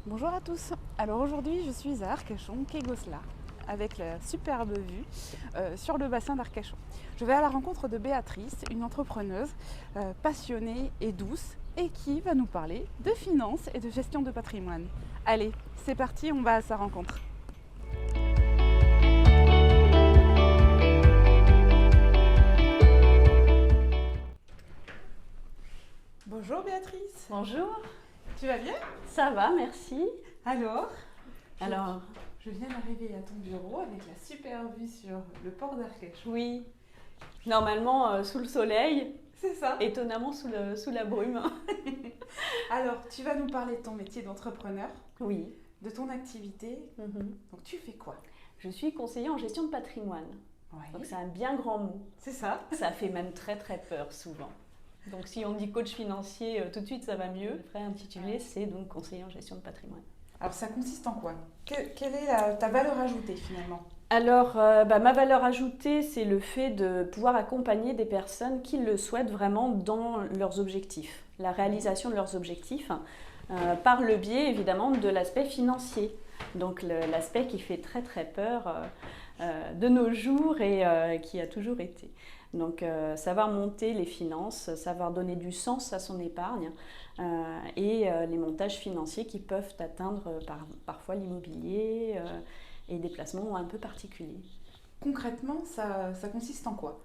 Bonjour à tous. Alors aujourd'hui, je suis à Arcachon, quai Goslar, avec la superbe vue sur le bassin d'Arcachon. Je vais à la rencontre de Béatrice, une entrepreneuse passionnée et douce, et qui va nous parler de finances et de gestion de patrimoine. Allez, c'est parti, on va à sa rencontre. Bonjour Béatrice. Bonjour, Tu vas bien? ça va, merci. Alors, Alors, je viens d'arriver à ton bureau avec la super vue sur le port d'Arcachon. oui, normalement sous le soleil, C'est ça. étonnamment sous la brume. Alors, tu vas nous parler de ton métier d'entrepreneur, Oui. de ton activité. Mhm. Donc, tu fais quoi? Je suis conseillère en gestion de patrimoine, Ouais. donc c'est un bien grand mot. C'est ça. Ça fait même très très peur souvent. Donc si on dit coach financier, tout de suite ça va mieux. Le vrai intitulé, c'est donc conseiller en gestion de patrimoine. Alors, ça consiste en quoi? Quelle est ta valeur ajoutée finalement? Alors, ma valeur ajoutée, c'est le fait de pouvoir accompagner des personnes qui le souhaitent vraiment dans leurs objectifs, la réalisation de leurs objectifs, par le biais évidemment de l'aspect financier. Donc l'aspect qui fait très très peur de nos jours et qui a toujours été. Donc savoir monter les finances, savoir donner du sens à son épargne et les montages financiers qui peuvent atteindre parfois l'immobilier et des placements un peu particuliers. Concrètement, ça consiste en quoi?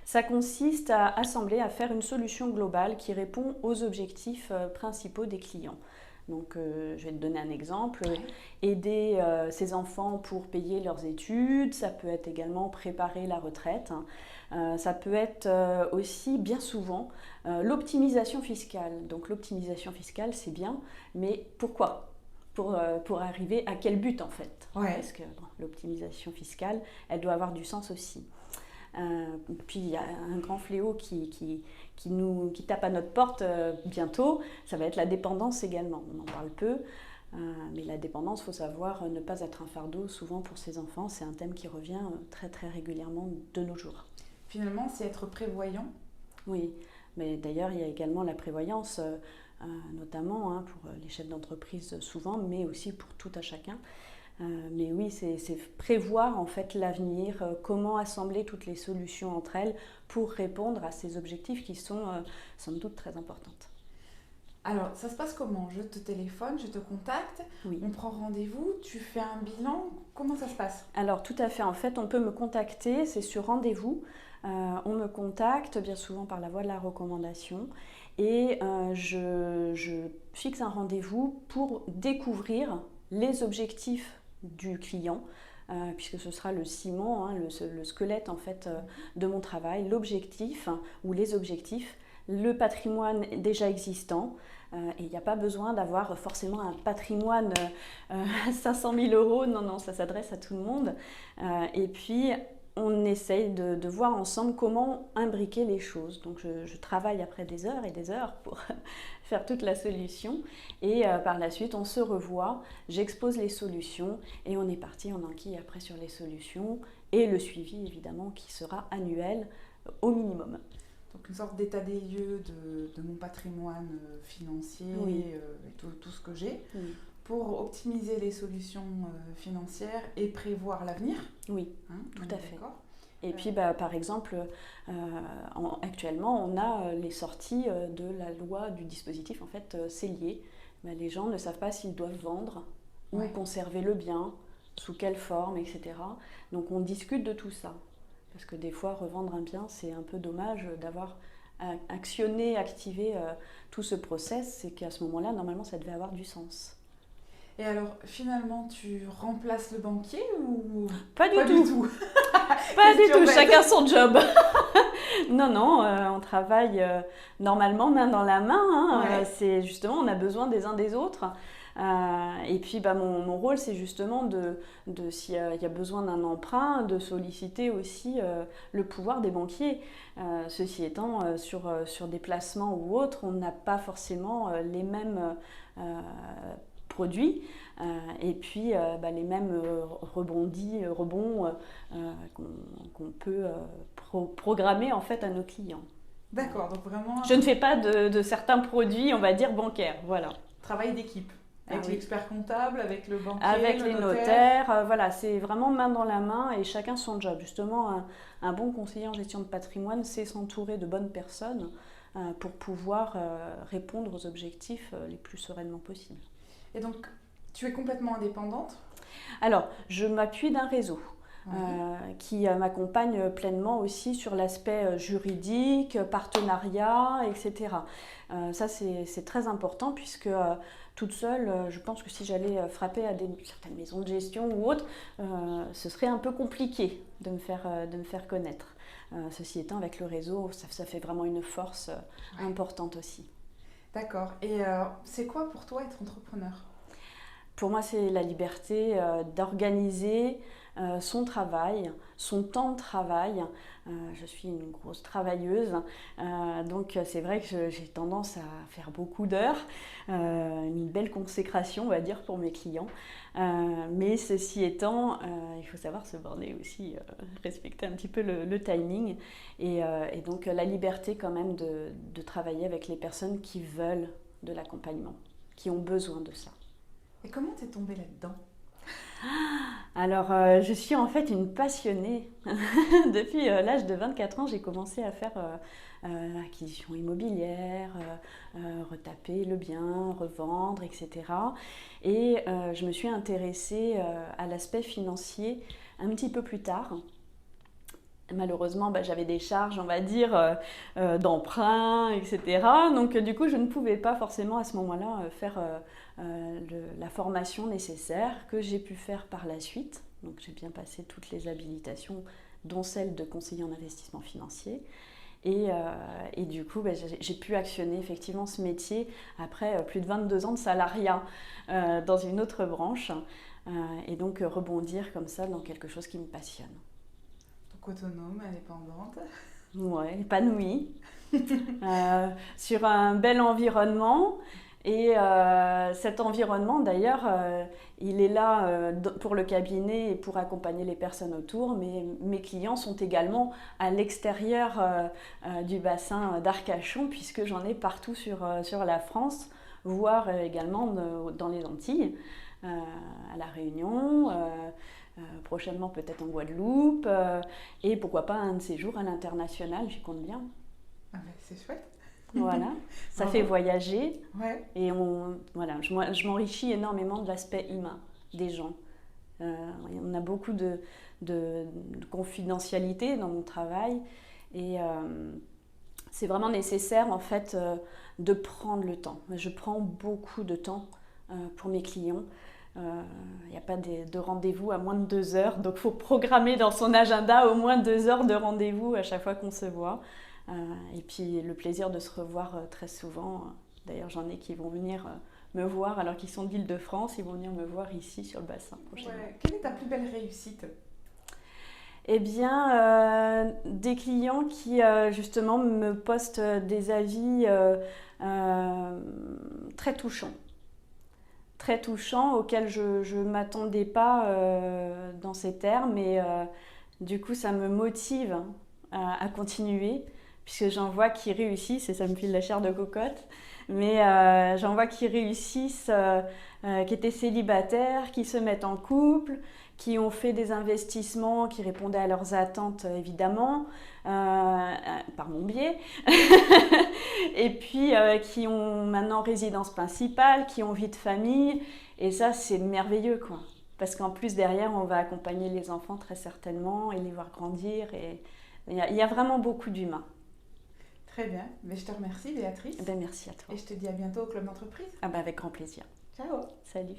Ça consiste à assembler, à faire une solution globale qui répond aux objectifs principaux des clients. Donc, je vais te donner un exemple. Ouais. Aider ses enfants pour payer leurs études, ça peut être également préparer la retraite. Ça peut être aussi, bien souvent, l'optimisation fiscale. Donc, l'optimisation fiscale, c'est bien, mais pourquoi ? Pour arriver à quel but en fait? Ouais. Parce que bon, l'optimisation fiscale, elle doit avoir du sens aussi. Puis il y a un grand fléau qui tape à notre porte bientôt, ça va être la dépendance également. On en parle peu, mais la dépendance, il faut savoir ne pas être un fardeau souvent pour ses enfants. C'est un thème qui revient très très régulièrement de nos jours. Finalement, c'est être prévoyant. Oui, mais d'ailleurs il y a également la prévoyance, notamment pour les chefs d'entreprise souvent, mais aussi pour tout à chacun. Mais oui, c'est prévoir en fait l'avenir, comment assembler toutes les solutions entre elles pour répondre à ces objectifs qui sont somme toute très importantes. Alors, ça se passe comment? Je te téléphone, je te contacte, Oui. on prend rendez-vous, tu fais un bilan, comment ça se passe? Alors tout à fait, en fait on peut me contacter, c'est sur rendez-vous. On me contacte bien souvent par la voie de la recommandation et je fixe un rendez-vous pour découvrir les objectifs du client, puisque ce sera le ciment, le squelette en fait de mon travail, l'objectif ou les objectifs, le patrimoine déjà existant. Et il n'y a pas besoin d'avoir forcément un patrimoine à 500 000 euros, non, ça s'adresse à tout le monde. Et puis on essaye de voir ensemble comment imbriquer les choses. Donc je travaille après des heures et des heures pour faire toute la solution et par la suite on se revoit, j'expose les solutions et on est parti en enquille après sur les solutions et le suivi évidemment qui sera annuel au minimum. Donc, une sorte d'état des lieux de mon patrimoine financier Oui. Et tout ce que j'ai, Oui, pour optimiser les solutions financières et prévoir l'avenir. oui, Hein, tout on est à fait. d'accord. Et puis par exemple, actuellement on a les sorties de la loi du dispositif en fait cellier. Les gens ne savent pas s'ils doivent vendre ou Ouais. conserver le bien, sous quelle forme, etc. Donc on discute de tout ça. Parce que des fois revendre un bien c'est un peu dommage d'avoir activé tout ce process, c'est qu'à ce moment-là normalement ça devait avoir du sens. Et alors, finalement, tu remplaces le banquier ou Pas du pas tout. du tout? Pas du Question tout, bête. chacun son job. Non, on travaille normalement main dans la main. Ouais. C'est justement, on a besoin des uns des autres. Et puis, mon rôle, c'est justement s'il y a besoin d'un emprunt, de solliciter aussi le pouvoir des banquiers. Ceci étant, sur des placements ou autres, on n'a pas forcément les mêmes produits et puis les mêmes rebonds qu'on peut programmer en fait à nos clients. D'accord, donc vraiment Je ne fais pas de certains produits, on va dire bancaires, voilà. travail d'équipe. Avec l'expert comptable, avec le banquier, avec le les notaires, voilà, c'est vraiment main dans la main et chacun son job. Justement, un bon conseiller en gestion de patrimoine, c'est s'entourer de bonnes personnes pour pouvoir répondre aux objectifs les plus sereinement possible. Et donc, tu es complètement indépendante? Alors, je m'appuie d'un réseau. Oui. Qui m'accompagne pleinement aussi sur l'aspect juridique, partenariat, etc. Ça, c'est très important puisque toute seule, je pense que si j'allais frapper à certaines maisons de gestion ou autres, ce serait un peu compliqué de me faire connaître. Ceci étant, avec le réseau, ça fait vraiment une force importante aussi. D'accord. Et c'est quoi pour toi être entrepreneur? Pour moi, c'est la liberté d'organiser son travail, son temps de travail. Je suis une grosse travailleuse, donc c'est vrai que j'ai tendance à faire beaucoup d'heures, une belle consécration, on va dire, pour mes clients. Mais ceci étant, il faut savoir se borner aussi, respecter un petit peu le timing et donc la liberté quand même de travailler avec les personnes qui veulent de l'accompagnement, qui ont besoin de ça. Et comment t'es tombée là-dedans? Alors, je suis en fait une passionnée. Depuis l'âge de 24 ans, j'ai commencé à faire l'acquisition immobilière, retaper le bien, revendre, etc. Et je me suis intéressée à l'aspect financier un petit peu plus tard. Malheureusement, j'avais des charges, on va dire, d'emprunt, etc. Donc, du coup, je ne pouvais pas forcément à ce moment-là faire la formation nécessaire que j'ai pu faire par la suite. Donc, j'ai bien passé toutes les habilitations, dont celle de conseiller en investissement financier. Et du coup, j'ai pu actionner effectivement ce métier après plus de 22 ans de salariat dans une autre branche. Et donc, rebondir comme ça dans quelque chose qui me passionne. Autonome, indépendante. Ouais, épanouie, sur un bel environnement. Et cet environnement, d'ailleurs, il est là pour le cabinet et pour accompagner les personnes autour, mais mes clients sont également à l'extérieur du bassin d'Arcachon, puisque j'en ai partout sur la France, voire également dans les Antilles, à La Réunion, prochainement peut-être en Guadeloupe, et pourquoi pas un de ces jours à l'international, j'y compte bien. Ah ben, c'est chouette. Voilà, ça fait voyager. Ouais. Et je m'enrichis énormément de l'aspect humain des gens. On a beaucoup de confidentialité dans mon travail et c'est vraiment nécessaire en fait de prendre le temps. Je prends beaucoup de temps pour mes clients. Il n'y a pas de rendez-vous à moins de 2 heures, donc il faut programmer dans son agenda au moins 2 heures de rendez-vous à chaque fois qu'on se voit. Et puis le plaisir de se revoir très souvent. D'ailleurs, j'en ai qui vont venir me voir alors qu'ils sont d'Île-de-France, ils vont venir me voir ici sur le bassin prochainement. Ouais. Quelle est ta plus belle réussite? Eh bien, des clients qui justement me postent des avis très touchants. Très touchants, auxquels je ne m'attendais pas dans ces termes. Et du coup, ça me motive à continuer, puisque j'en vois qui réussissent, et ça me file la chair de cocotte. Mais j'en vois qui réussissent, qui étaient célibataires, qui se mettent en couple, qui ont fait des investissements qui répondaient à leurs attentes, évidemment, par mon biais, et puis qui ont maintenant résidence principale, qui ont vie de famille, et ça, c'est merveilleux, quoi. Parce qu'en plus, derrière, on va accompagner les enfants très certainement et les voir grandir, et il y a vraiment beaucoup d'humains. Très bien, mais je te remercie Béatrice. Merci à toi. Et je te dis à bientôt au Club d'entreprise. Avec grand plaisir. Ciao. Salut.